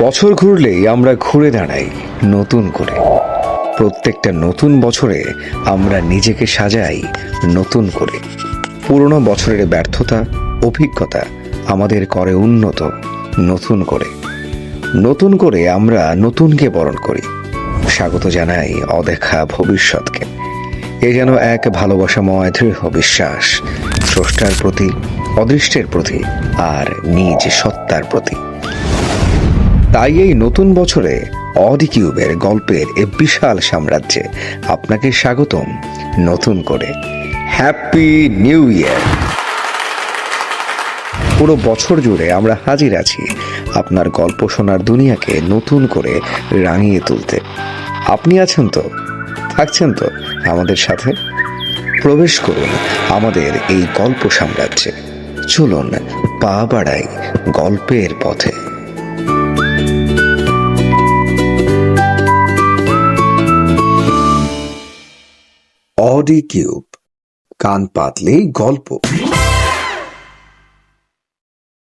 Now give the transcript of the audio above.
বছর ঘুরলেই আমরা ঘুরে দাঁড়াই নতুন করে। প্রত্যেকটা নতুন বছরে আমরা নিজেকে সাজাই নতুন করে। পুরনো বছরের ব্যর্থতা, অভিজ্ঞতা আমাদের করে উন্নত নতুন করে। নতুন করে আমরা নতুনকে বরণ করি, স্বাগত জানাই অদেখা ভবিষ্যৎকে। এ যেন এক ভালোবাসাময় দৃঢ় বিশ্বাস, স্রষ্টার প্রতি, অদৃষ্টের প্রতি আর নিজ সত্তার প্রতি। তাই এই নতুন বছরে অডি কিউবের গল্পের এ বিশাল সাম্রাজ্যে আপনাকে স্বাগতম নতুন করে। Happy new year. পুরো বছর জুড়ে আমরা হাজির আছি আপনার গল্প শোনার দুনিয়াকে নতুন করে রাঙিয়ে তুলতে। আপনি আছেন তো, থাকছেন তো আমাদের সাথে? প্রবেশ করুন আমাদের এই গল্প সাম্রাজ্যে। চলুন পা বাড়াই গল্পের পথে। অডি কিউব, কান পাতলেই গল্প।